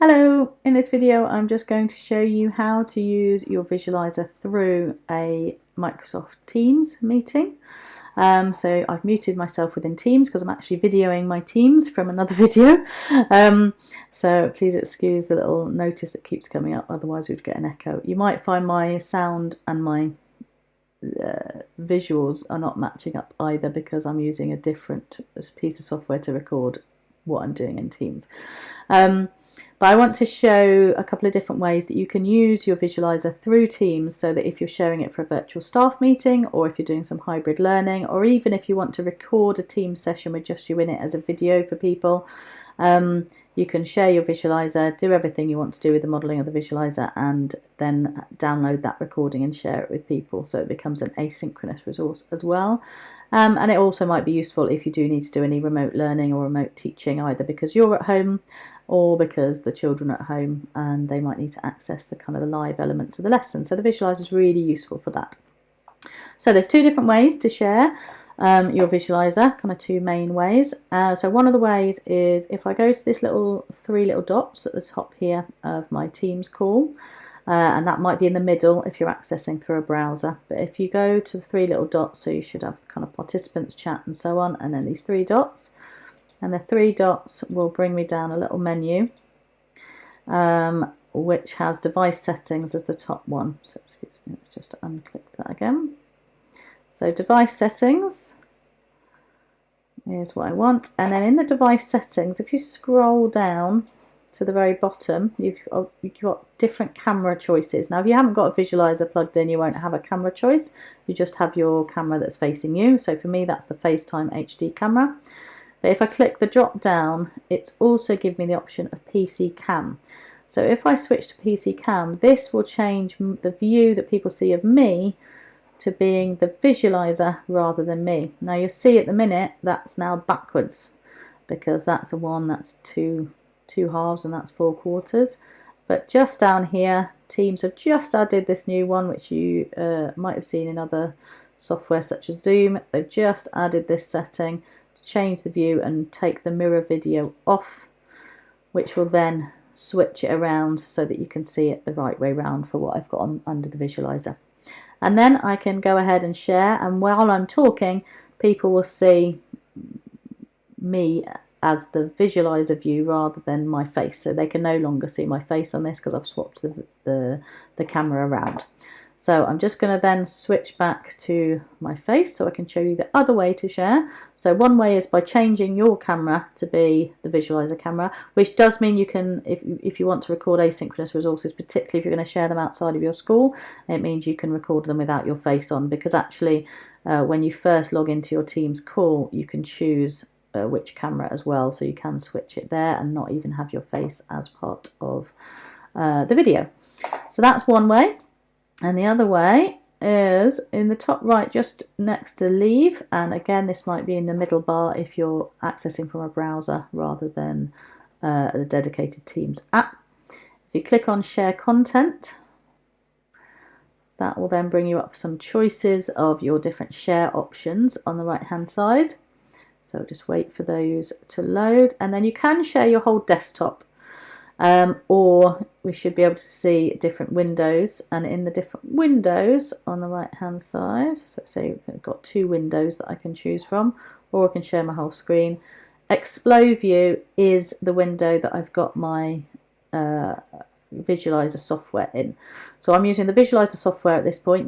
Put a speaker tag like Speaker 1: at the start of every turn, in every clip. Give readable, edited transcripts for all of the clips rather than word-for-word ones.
Speaker 1: Hello, in this video I'm just going to show you how to use your visualizer through a Microsoft Teams meeting. So I've muted myself within Teams because I'm actually videoing my Teams from another video. So please excuse the little notice that keeps coming up, otherwise we'd get an echo. You might find my sound and my visuals are not matching up either because I'm using a different piece of software to record what I'm doing in Teams. But I want to show a couple of different ways that you can use your visualizer through Teams, so that if you're sharing it for a virtual staff meeting, or if you're doing some hybrid learning, or even if you want to record a Teams session with just you in it as a video for people, you can share your visualizer, do everything you want to do with the modeling of the visualizer, and then download that recording and share it with people, so it becomes an asynchronous resource as well. And it also might be useful if you do need to do any remote learning or remote teaching, either because you're at home or because the children are at home and they might need to access the kind of the live elements of the lesson. So the visualizer is really useful for that. So there's two different ways to share your visualizer, kind of two main ways. So one of the ways is if I go to this three little dots at the top here of my Teams call, and that might be in the middle if you're accessing through a browser. But if you go to the three little dots, so you should have kind of participants, chat and so on, and then these three dots. And the three dots will bring me down a little menu which has device settings as the top one. So excuse me, let's just unclick that again. So device settings is what I want. And then in the device settings, if you scroll down to the very bottom, you've got different camera choices. Now if you haven't got a visualizer plugged in, you won't have a camera choice. You just have your camera that's facing you. So for me that's the FaceTime HD camera. But if I click the drop down, it's also give me the option of PC Cam. So if I switch to PC Cam, this will change the view that people see of me to being the visualizer rather than me. Now you'll see at the minute that's now backwards, because that's a one, that's two halves, and that's 4/4. But just down here, Teams have just added this new one, which you might have seen in other software such as Zoom. They've just added this setting, change the view and take the mirror video off, which will then switch it around so that you can see it the right way round for what I've got on under the visualizer. And then I can go ahead and share, and while I'm talking, people will see me as the visualizer view rather than my face. So they can no longer see my face on this because I've swapped the camera around. So I'm just going to then switch back to my face so I can show you the other way to share. So one way is by changing your camera to be the visualizer camera, which does mean you can, if you want to record asynchronous resources, particularly if you're going to share them outside of your school, it means you can record them without your face on, because actually when you first log into your Teams call, you can choose which camera as well, so you can switch it there and not even have your face as part of the video. So that's one way. And the other way is in the top right, just next to leave, and again this might be in the middle bar if you're accessing from a browser rather than a dedicated Teams app. If you click on share content, that will then bring you up some choices of your different share options on the right hand side. So just wait for those to load, and then you can share your whole desktop. Or we should be able to see different windows, and in the different windows on the right hand side, so say I've got two windows that I can choose from, or I can share my whole screen. Explode view is the window that I've got my visualizer software in. So I'm using the visualizer software at this point.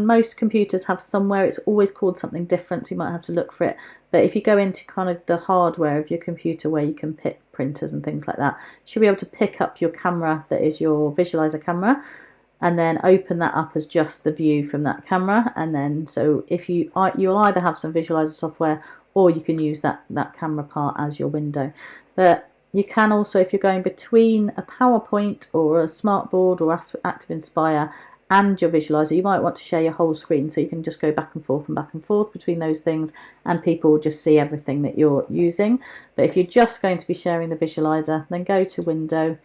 Speaker 1: Most computers have somewhere, it's always called something different, so you might have to look for it. But if you go into kind of the hardware of your computer where you can pick printers and things like that, you should be able to pick up your camera that is your visualizer camera, and then open that up as just the view from that camera. And then so if you'll either have some visualizer software, or you can use that camera part as your window. But you can also, if you're going between a PowerPoint or a smartboard or Active Inspire and your visualizer, you might want to share your whole screen, so you can just go back and forth between those things, and people will just see everything that you're using. But if you're just going to be sharing the visualizer, then go to Window,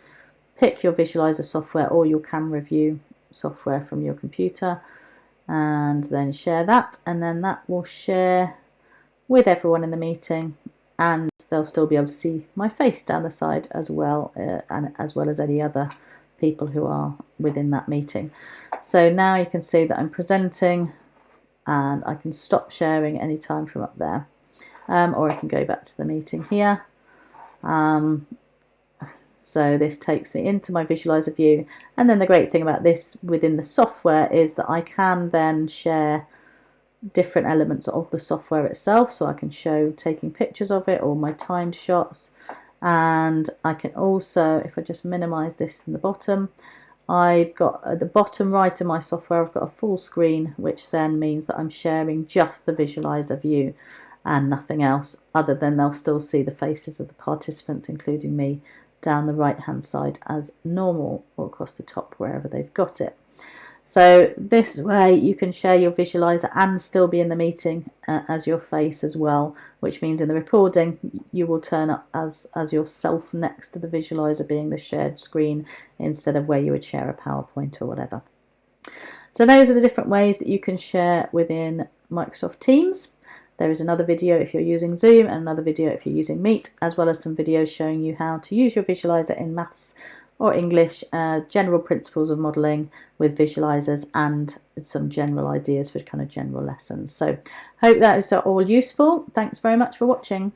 Speaker 1: pick your visualizer software or your camera view software from your computer, and then share that, and then that will share with everyone in the meeting, and they'll still be able to see my face down the side as well, and as well as any other people who are within that meeting. So now you can see that I'm presenting, and I can stop sharing anytime from up there, or I can go back to the meeting here. So this takes me into my Visualiser view, and then the great thing about this within the software is that I can then share different elements of the software itself. So I can show taking pictures of it or my timed shots, and I can also, if I just minimize this in the bottom, I've got at the bottom right of my software, I've got a full screen, which then means that I'm sharing just the Visualiser view and nothing else, other than they'll still see the faces of the participants, including me, down the right hand side as normal, or across the top wherever they've got it. So this way you can share your Visualiser and still be in the meeting as your face as well, which means in the recording you will turn up as yourself next to the Visualiser being the shared screen, instead of where you would share a PowerPoint or whatever. So those are the different ways that you can share within Microsoft Teams. There is another video if you're using Zoom, and another video if you're using Meet, as well as some videos showing you how to use your Visualiser in maths or English, general principles of modelling with visualisers, and some general ideas for kind of general lessons. So hope that is all useful. Thanks very much for watching.